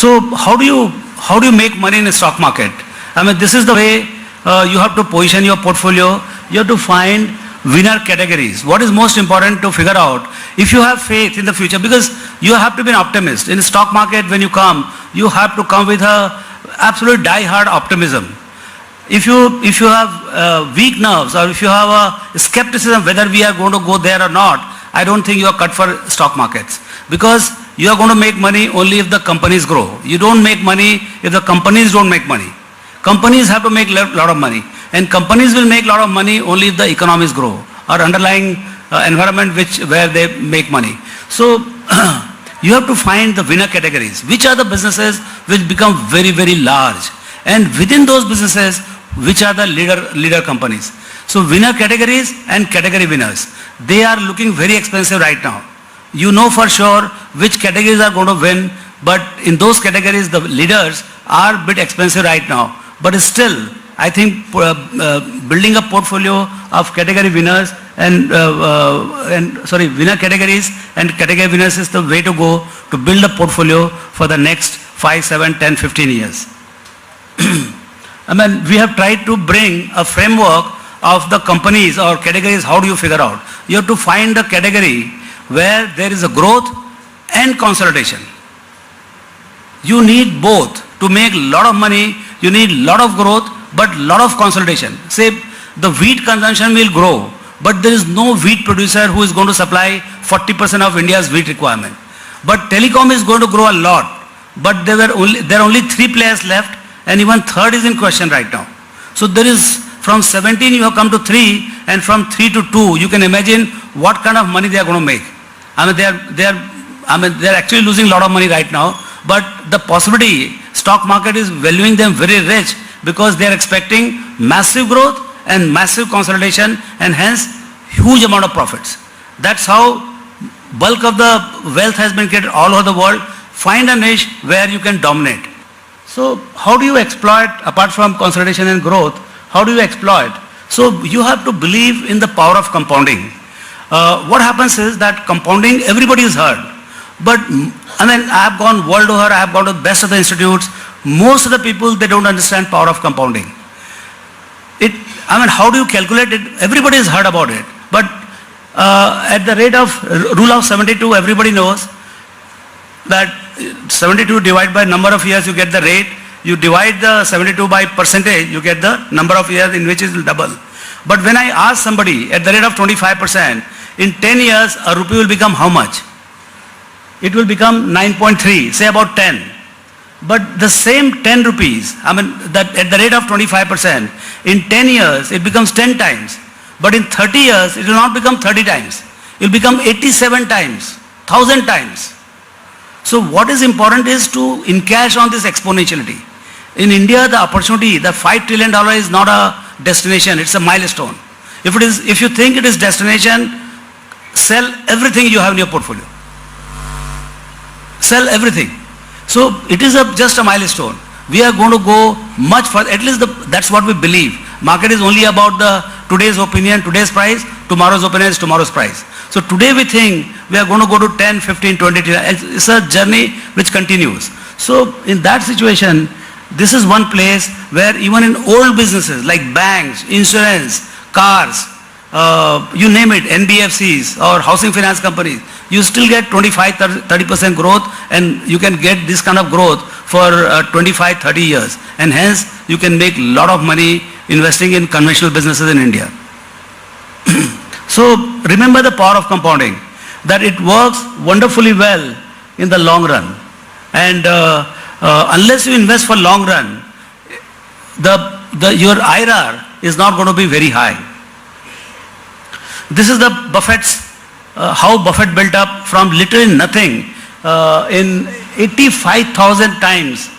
So how do you make money in the stock market? I mean, this is the way you have to position your portfolio. You have to find winner categories. What is most important to figure out? If you have faith in the future, because you have to be an optimist. In the stock market, when you come, you have to come with a absolute die-hard optimism. If you have weak nerves, or if you have a skepticism whether we are going to go there or not, I don't think you are cut for stock markets. Because you are going to make money only if the companies grow. You don't make money if the companies don't make money. Companies have to make a lot of money. And companies will make a lot of money only if the economies grow, or underlying environment where they make money. So you have to find the winner categories. Which are the businesses which become very, very large? And within those businesses, which are the leader companies? So winner categories and category winners, they are looking very expensive right now. You know for sure which categories are going to win, but in those categories the leaders are a bit expensive right now. But still, I think building a portfolio of category winners and winner categories and category winners is the way to go to build a portfolio for the next 5, 7, 10, 15 years. I mean, we have tried to bring a framework of the companies or categories. How do you figure out? You have to find a category where there is a growth and consolidation. You need both. To make a lot of money, you need a lot of growth, but a lot of consolidation. Say the wheat consumption will grow, but there is no wheat producer who is going to supply 40% of India's wheat requirement. But telecom is going to grow a lot, but there are only 3 players left, and even third is in question right now. So there is, from 17 you have come to 3, and from 3 to 2, you can imagine what kind of money they are going to make. I mean, they are actually losing a lot of money right now, but the possibility, stock market is valuing them very rich because they are expecting massive growth and massive consolidation, and hence huge amount of profits. That's how bulk of the wealth has been created all over the world. Find a niche where you can dominate. So how do you exploit, apart from consolidation and growth, how do you exploit? So you have to believe in the power of compounding. What happens is that compounding, everybody is heard. But I mean, I have gone world over, I have gone to the best of the institutes. Most of the people, they don't understand power of compounding. I mean, how do you calculate it? Everybody has heard about it. But at the rate of rule of 72, everybody knows that 72 divided by number of years, you get the rate. You divide the 72 by percentage, you get the number of years in which it will double. But when I ask somebody at the rate of 25%, in 10 years, a rupee will become how much? It will become 9.3, say about 10. But the same 10 rupees, I mean, that at the rate of 25%, in 10 years, it becomes 10 times. But in 30 years, it will not become 30 times. It will become 87 times, 1,000 times. So what is important is to encash on this exponentiality. In India, the opportunity, the $5 trillion is not a destination, it's a milestone. If you think it is destination, sell everything you have in your portfolio. Sell everything. So it is just a milestone. We are going to go much further, at least that's what we believe. Market is only about today's opinion, today's price, tomorrow's opinion is tomorrow's price. So today we think we are going to go to 10, 15, 20, it's a journey which continues. So in that situation, this is one place where even in old businesses like banks, insurance, cars, you name it, NBFCs or housing finance companies, you still get 25-30% growth, and you can get this kind of growth for 25-30 years, and hence you can make a lot of money investing in conventional businesses in India. So remember the power of compounding, that it works wonderfully well in the long run, and unless you invest for long run, your IRR is not going to be very high. This is the how Buffett built up from literally nothing in 85,000 times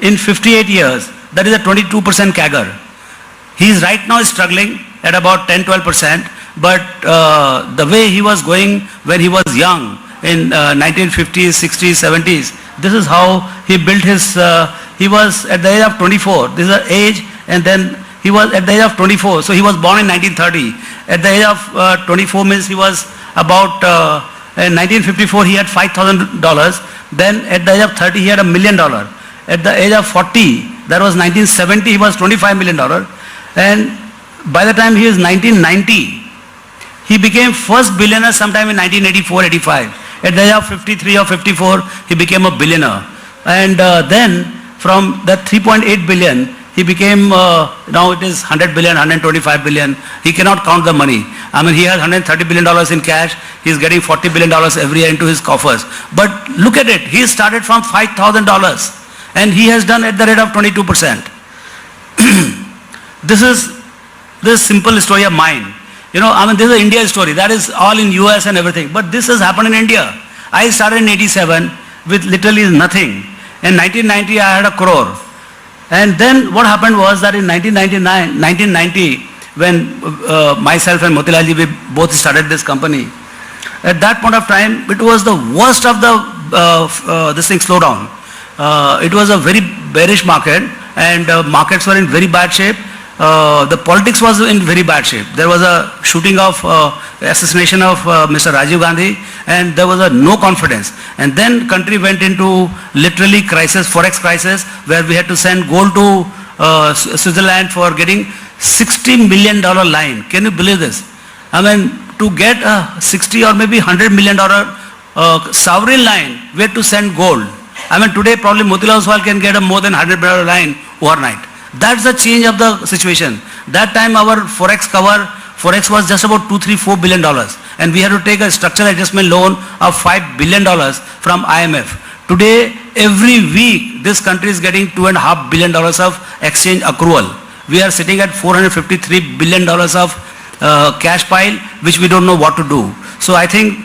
in 58 years. That is a 22% CAGR. He is right now struggling at about 10-12%, but the way he was going when he was young in 1950s, 60s, 70s, this is how he built his, he was at the age of 24, this is the age, and then he was at the age of 24, so he was born in 1930. At the age of 24 means he was about In 1954, he had $5,000. Then at the age of 30, he had $1 million. At the age of 40, that was 1970, he was $25 million. And by the time he was 1990, he became first billionaire sometime in 1984-85. At the age of 53 or 54, he became a billionaire. And then from that 3.8 billion, he became, now it is 100 billion, 125 billion. He cannot count the money. I mean, he has $130 billion in cash. He is getting $40 billion every year into his coffers. But look at it. He started from $5,000 and he has done at the rate of 22%. This is the simple story of mine. You know, I mean, this is an India story. That is all in US and everything. But this has happened in India. I started in 87 with literally nothing. In 1990, I had 1 crore. And then what happened was that in 1990, when myself and Motilalji, we both started this company, at that point of time, it was the worst of the this thing slowdown. It was a very bearish market, and markets were in very bad shape. The politics was in very bad shape. There was a shooting of assassination of Mr. Rajiv Gandhi, and there was no confidence. And then country went into literally crisis, forex crisis, where we had to send gold to Switzerland for getting $60 million line. Can you believe this? I mean, to get a 60 or maybe $100 million sovereign line, we had to send gold. I mean, today probably Motilal Oswal can get a more than $100 million line overnight. That's the change of the situation. That time our forex was just about $2-4 billion, and we had to take a structural adjustment loan of $5 billion from IMF. Today, every week, this country is getting $2.5 billion of exchange accrual. We are sitting at $453 billion of cash pile, which we don't know what to do. So I think,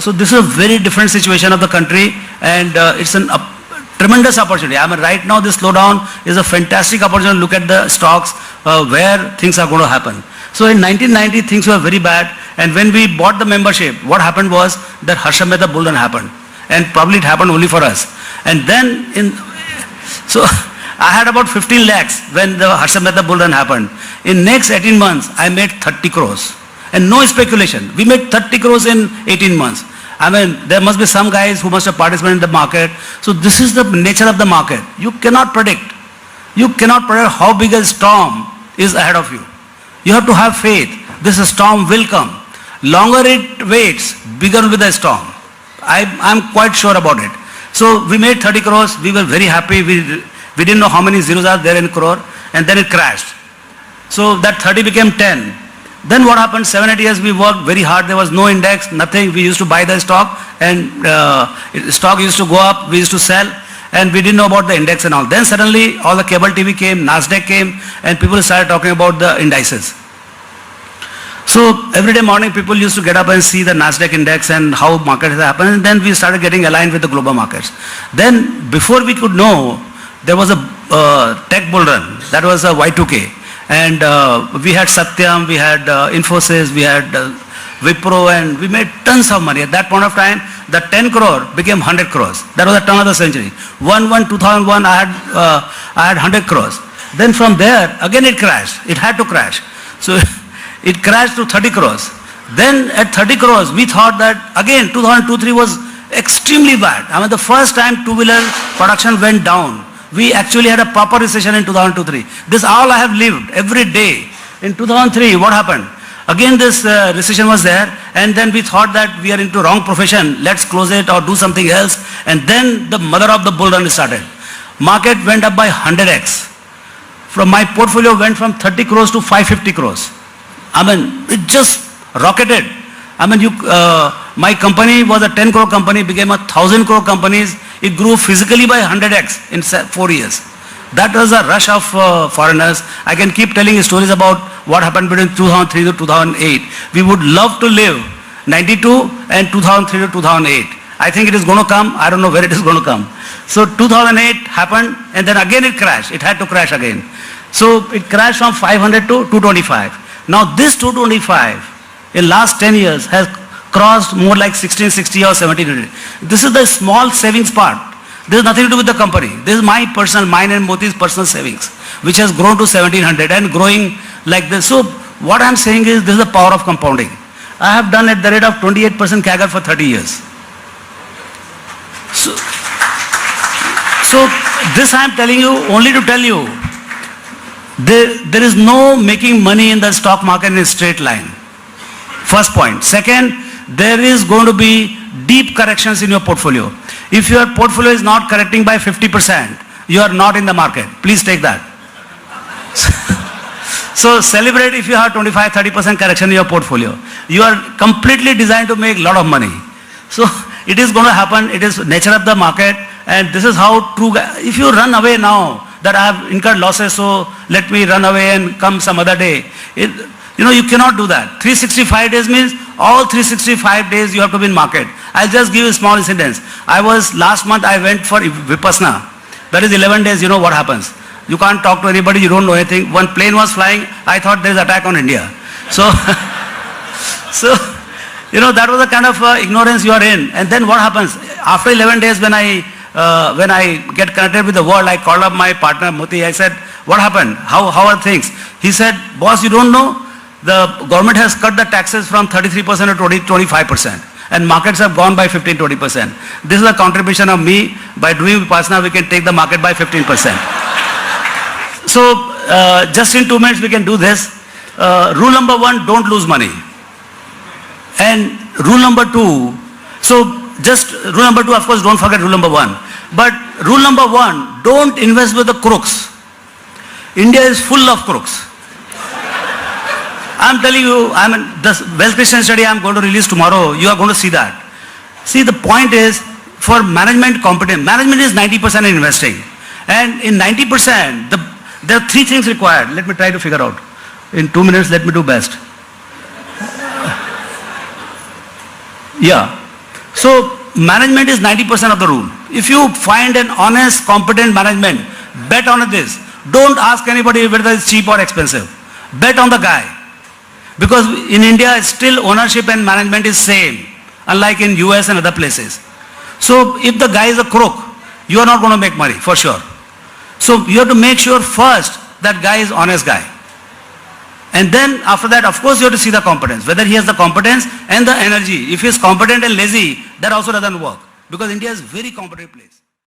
so this is a very different situation of the country, and it's a tremendous opportunity. I mean, right now this slowdown is a fantastic opportunity to look at the stocks where things are going to happen. So in 1990, things were very bad, and when we bought the membership, what happened was that Harsha Mehta Bull Run happened, and probably it happened only for us. And then, so I had about 15 lakhs when the Harsha Mehta Bull Run happened. In next 18 months, I made 30 crores. And no speculation. We made 30 crores in 18 months. I mean, there must be some guys who must have participated in the market. So this is the nature of the market. You cannot predict. You cannot predict how big a storm is ahead of you. You have to have faith. This storm will come. Longer it waits, bigger will be the storm. I'm quite sure about it. So we made 30 crores. We were very happy. We didn't know how many zeros are there in crore. And then it crashed. So that 30 became 10. Then what happened, 7-8 years we worked very hard, there was no index, nothing, we used to buy the stock, and stock used to go up, we used to sell, and we didn't know about the index and all. Then suddenly all the cable TV came, Nasdaq came, and people started talking about the indices. So every day morning people used to get up and see the Nasdaq index and how market has happened, and then we started getting aligned with the global markets. Then before we could know, there was a tech bull run, that was a Y2K. And we had Satyam, we had Infosys, we had Wipro, and we made tons of money. At that point of time, the 10 crore became 100 crores. That was the turn of the century. 2001, I had 100 crores. Then from there, again it crashed. It had to crash. So it crashed to 30 crores. Then at 30 crores, we thought that again 2002-03 was extremely bad. I mean, the first time two-wheeler production went down. We actually had a proper recession in 2002-03. This all I have lived every day. In 2003, what happened? Again this recession was there, and then we thought that we are into wrong profession, let's close it or do something else, and then the mother of the bull run started. Market went up by 100x. From my portfolio went from 30 crores to 550 crores. I mean, it just rocketed. I mean, my company was a 10 crore company, became a 1,000 crore companies. It grew physically by 100x in 4 years. That was a rush of foreigners. I can keep telling you stories about what happened between 2003 to 2008. We would love to live 92 and 2003 to 2008. I think it is going to come. I don't know where it is going to come. So 2008 happened, and then again it crashed. It had to crash again. So it crashed from 500 to 225. Now this 225 in last 10 years has crossed more like 1660 or 1700. This is the small savings part. This has nothing to do with the company. This is mine and Moti's personal savings, which has grown to 1700 and growing like this. So what I'm saying is, this is the power of compounding. I have done at the rate of 28% CAGR for 30 years. So this I am telling you only to tell you, there is no making money in the stock market in a straight line. First point. Second, there is going to be deep corrections in your portfolio. If your portfolio is not correcting by 50%, you are not in the market. Please take that. So celebrate if you have 25-30% correction in your portfolio. You are completely designed to make a lot of money. So it is going to happen. It is nature of the market, and this is how true. If you run away now that I have incurred losses, so let me run away and come some other day. You cannot do that. 365 days means all 365 days you have to be in market. I'll just give you a small incident. Last month I went for Vipassana. That is 11 days. You know what happens. You can't talk to anybody, you don't know anything. One plane was flying, I thought there is attack on India. So, that was the kind of ignorance you are in. And then what happens? After 11 days when I get connected with the world, I called up my partner Moti. I said, what happened? How are things? He said, boss, you don't know? The government has cut the taxes from 33% to 25%. And markets have gone by 15-20%. This is a contribution of me. By doing Vipassana, we can take the market by 15%. So, just in 2 minutes we can do this. Rule number 1, don't lose money. And rule number 2, rule number 2, of course, don't forget rule number 1. But rule number 1, don't invest with the crooks. India is full of crooks. I'm telling you, this Wealth Creation study I'm going to release tomorrow, you are going to see that. See, the point is, for management competence, management is 90% in investing. And in 90%, there are 3 things required. Let me try to figure out. In 2 minutes, let me do best. Yeah. So, management is 90% of the rule. If you find an honest, competent management, bet on this. Don't ask anybody whether it's cheap or expensive. Bet on the guy. Because in India, still ownership and management is same, unlike in US and other places. So, if the guy is a crook, you are not going to make money, for sure. So, you have to make sure first that guy is honest guy. And then after that, of course, you have to see the competence, whether he has the competence and the energy. If he is competent and lazy, that also doesn't work. Because India is a very competitive place.